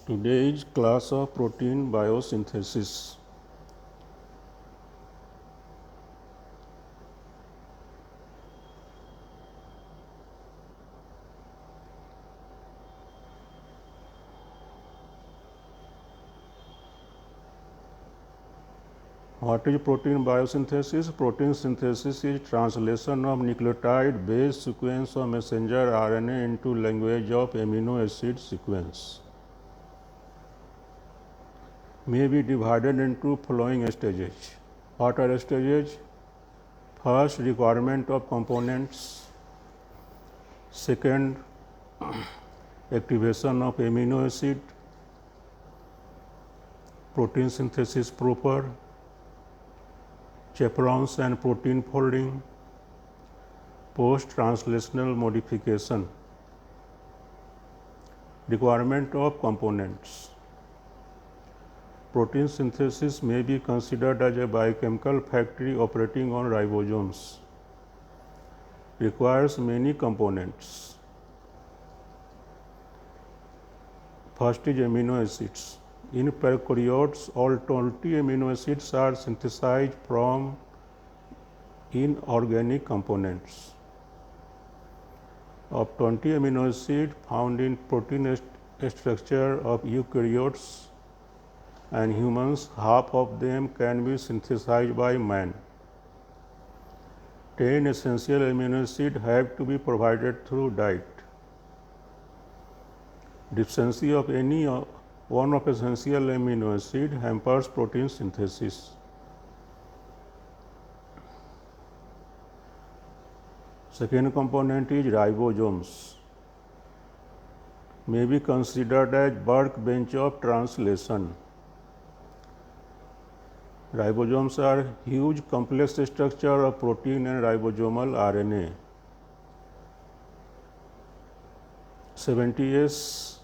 Today's class of protein biosynthesis. What is protein biosynthesis? Protein synthesis is translation of nucleotide base sequence of messenger RNA into language of amino acid sequence. May be divided into following stages. What are stages? First, requirement of components. Second, activation of amino acid. Protein synthesis proper. Chaperones and protein folding. Post-translational modification. Requirement of components. Protein synthesis may be considered as a biochemical factory operating on ribosomes. Requires many components. First is amino acids. In prokaryotes, all 20 amino acids are synthesized from inorganic components. Of 20 amino acids found in protein structure of eukaryotes and humans, half of them can be synthesized by man. 10 essential amino acids have to be provided through diet. Deficiency of any one of essential amino acid hampers protein synthesis. Second component is ribosomes. May be considered as workbench of translation. Ribosomes are huge complex structure of protein and ribosomal RNA. 70S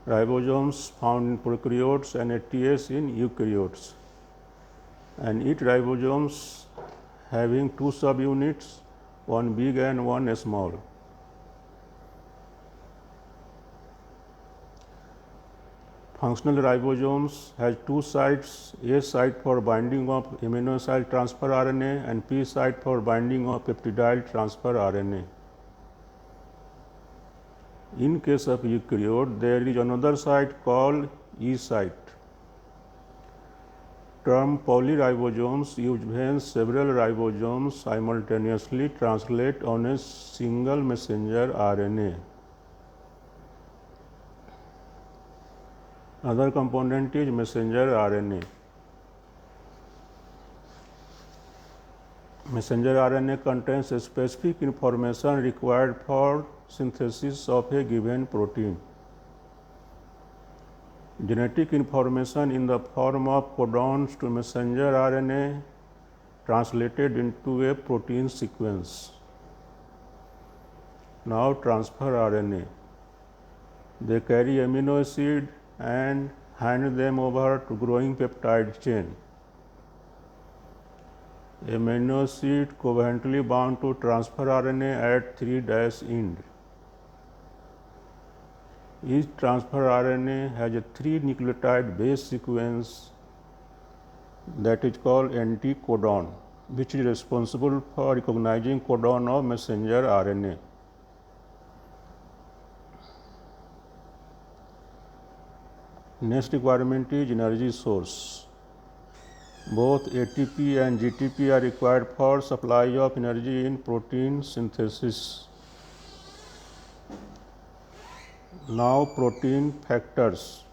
ribosomes found in prokaryotes and 80S in eukaryotes. And each ribosomes having two subunits, one big and one small. Functional ribosomes has two sites, A site for binding of amino acid transfer RNA and P site for binding of peptidyl transfer RNA. In case of eukaryote, there is another site called E site. Term polyribosomes use when several ribosomes simultaneously translate on a single messenger RNA. Another component is messenger RNA. Messenger RNA contains specific information required for synthesis of a given protein. Genetic information in the form of codons to messenger RNA translated into a protein sequence. Now transfer RNA. They carry amino acid and hand them over to growing peptide chain. Amino acid covalently bound to transfer RNA at 3' end. Each transfer RNA has a 3 nucleotide base sequence that is called anticodon, which is responsible for recognizing codon of messenger RNA. Next requirement is energy source. Both ATP and GTP are required for supply of energy in protein synthesis. Now protein factors.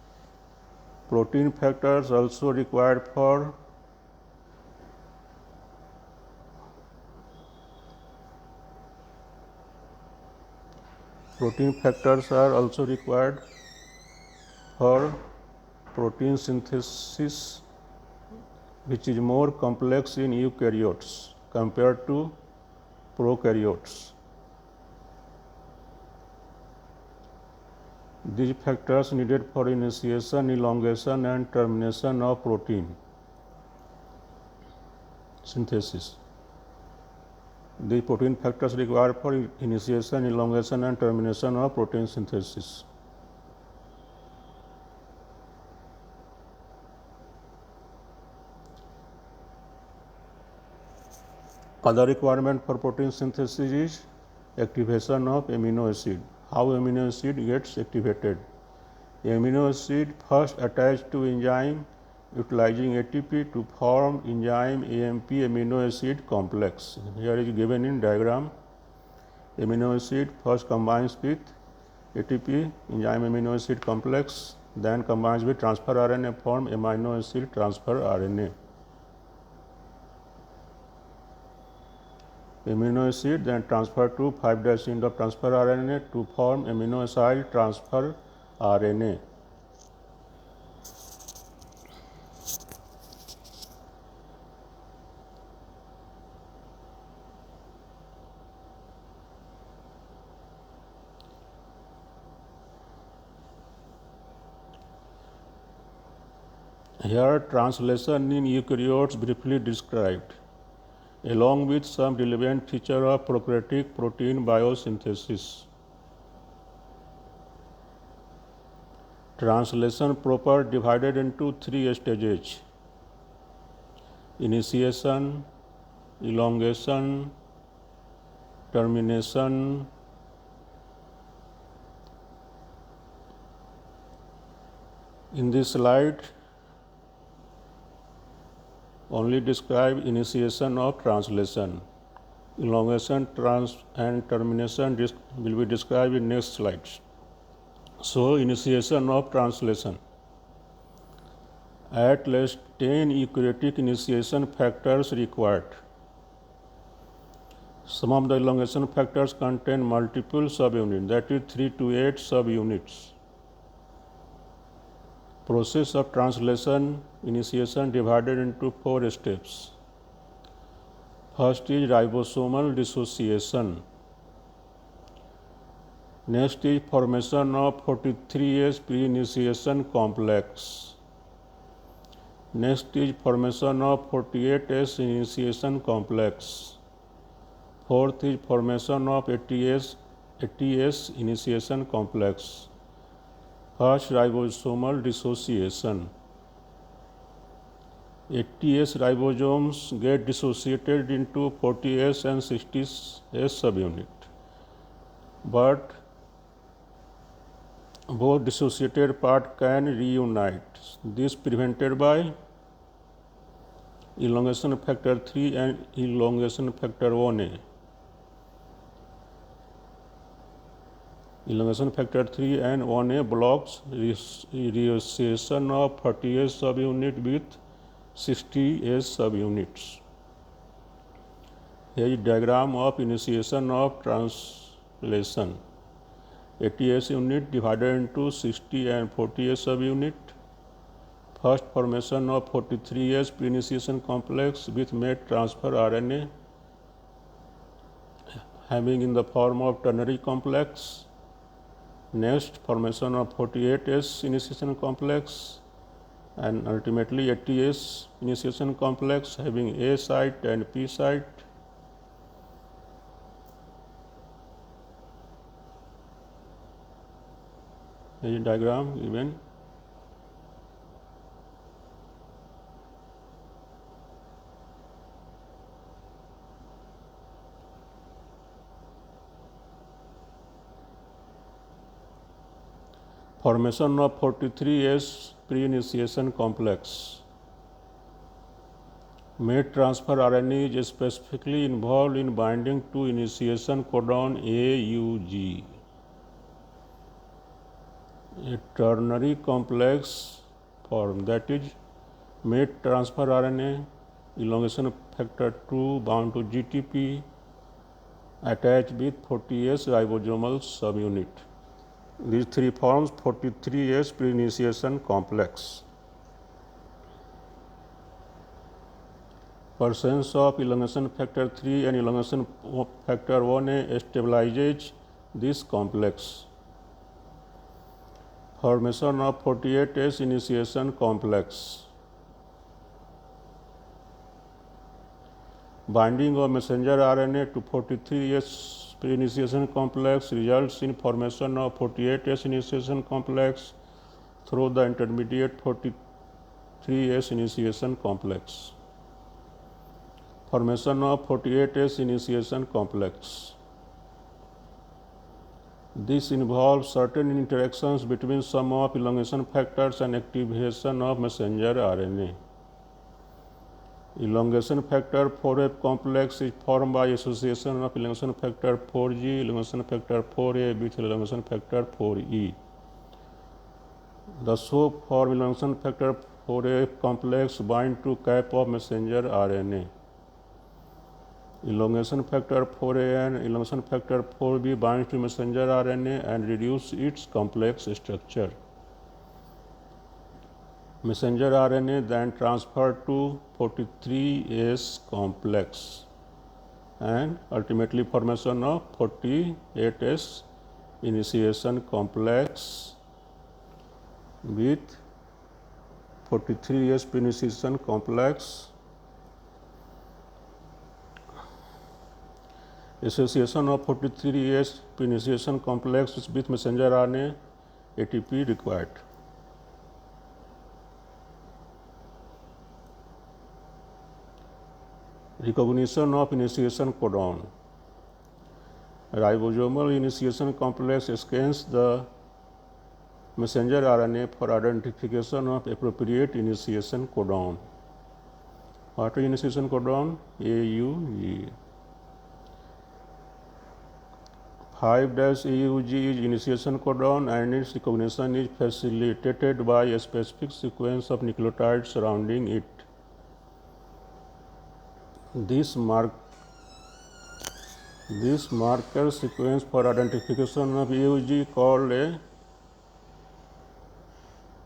Protein factors also required for protein synthesis, which is more complex in eukaryotes compared to prokaryotes. These factors needed for initiation, elongation and termination of protein synthesis. The protein factors required for initiation, elongation and termination of protein synthesis. Other requirement for protein synthesis is activation of amino acid. How amino acid gets activated? Amino acid first attached to enzyme utilizing ATP to form enzyme AMP amino acid complex. Here is given in diagram. Amino acid first combines with ATP enzyme amino acid complex, then combines with transfer RNA form amino acid transfer RNA. Amino acid then transferred to 5' end of transfer RNA to form amino acid transfer RNA. Here translation in eukaryotes briefly described, along with some relevant feature of prokaryotic protein biosynthesis. Translation proper divided into 3 stages: initiation, elongation, termination. In this slide, only describe initiation of translation. Elongation and termination will be described in next slides. So, initiation of translation. At least 10 eukaryotic initiation factors required. Some of the elongation factors contain multiple subunits, that is 3 to 8 subunits. Process of translation initiation divided into 4 steps. First is ribosomal dissociation. Next is formation of 43S pre-initiation complex. Next is formation of 48S initiation complex. Fourth is formation of 80S initiation complex. First, ribosomal dissociation. 80S ribosomes get dissociated into 40S and 60S subunit, but both dissociated part can reunite. This prevented by elongation factor 3 and elongation factor 1A. Elongation factor 3 and 1A blocks reassociation of 40S subunit with 60S subunits. Here is diagram of initiation of translation. 80S unit divided into 60 and 40S subunit. First, formation of 43S pre-initiation complex with mate transfer RNA having in the form of ternary complex. Next, formation of 48S initiation complex, and ultimately 80S initiation complex having A site and P site. Here is diagram given. Formation of 43S pre-initiation complex. Mate transfer RNA is specifically involved in binding to initiation codon AUG. A ternary complex form, that is mate transfer RNA, elongation factor 2 bound to GTP attached with 40S ribosomal subunit. These three forms 43S pre-initiation complex. Presence of elongation factor 3 and elongation factor 1A stabilizes this complex. Formation of 48S initiation complex. Binding of messenger RNA to 43S pre-initiation complex results in formation of 48S initiation complex through the intermediate 43S initiation complex. formation of 48S initiation complex. This involves certain interactions between some of elongation factors and activation of messenger RNA. Elongation factor 4F complex is formed by association of elongation factor 4G, elongation factor 4A with elongation factor 4E. The soap for elongation factor 4F complex bind to cap of messenger RNA. Elongation factor 4A and elongation factor 4B binds to messenger RNA and reduce its complex structure. Messenger RNA then transferred to 43S complex and ultimately formation of 48S initiation complex with 43S initiation complex. Association of 43S initiation complex with messenger RNA ATP required. Recognition of initiation codon. Ribosomal initiation complex scans the messenger RNA for identification of appropriate initiation codon. What is initiation codon? AUG. 5-AUG is initiation codon and its recognition is facilitated by a specific sequence of nucleotides surrounding it. This marker sequence for identification of AUG called a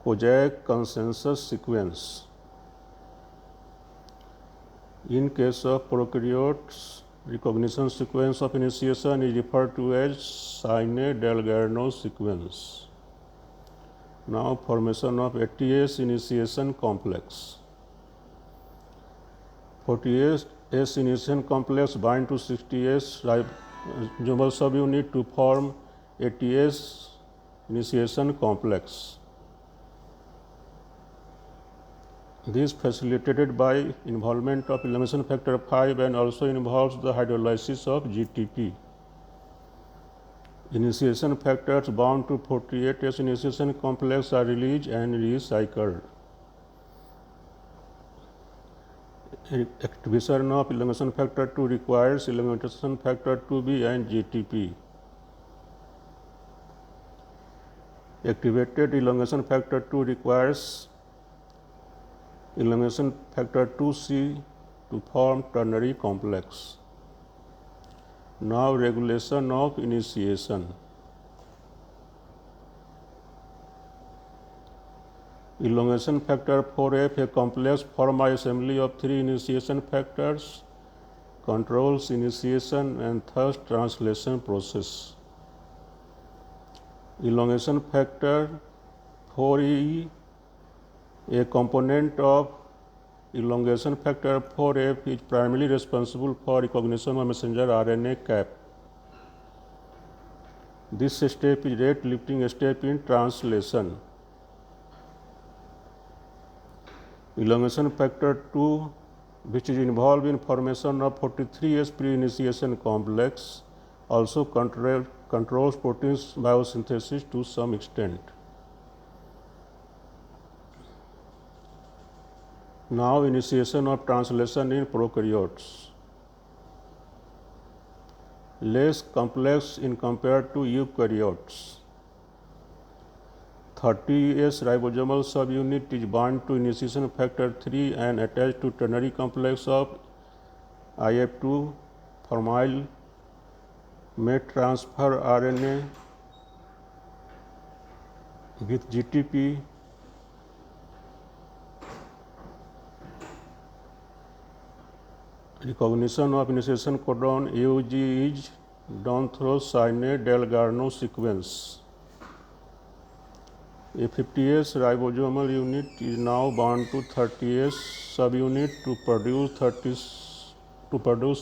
Kozak consensus sequence. In case of prokaryotes, recognition sequence of initiation is referred to as Sine-Delgarno sequence. Now formation of 80S initiation complex. 48S initiation complex bind to 60S ribosomal subunit to form 80S initiation complex. This facilitated by involvement of elongation factor 5 and also involves the hydrolysis of GTP. Initiation factors bound to 48S initiation complex are released and recycled. Activation of elongation factor 2 requires elongation factor 2B and GTP. Activated elongation factor 2 requires elongation factor 2C to form ternary complex. Now regulation of initiation. Elongation factor 4F, a complex formed by assembly of 3 initiation factors, controls initiation and thus translation process. Elongation factor 4E, a component of elongation factor 4F, is primarily responsible for recognition of messenger RNA cap. This step is rate limiting step in translation. Elongation factor 2, which is involved in formation of 43S pre-initiation complex, also controls proteins biosynthesis to some extent. Now initiation of translation in prokaryotes. Less complex in compared to eukaryotes. 30S ribosomal subunit is bound to initiation factor 3 and attached to ternary complex of IF2 formyl may transfer RNA with GTP recognition of initiation codon AUG is done through Sine-Delgarno sequence. A 50S ribosomal unit is now bound to 30S subunit to produce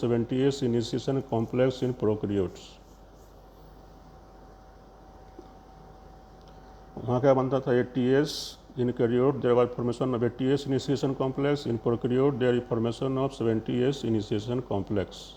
70S initiation complex in prokaryotes. वहाँ क्या बनता था 80S In eukaryote, there was formation of 80S initiation complex. In prokaryote, there is formation of 70S initiation complex.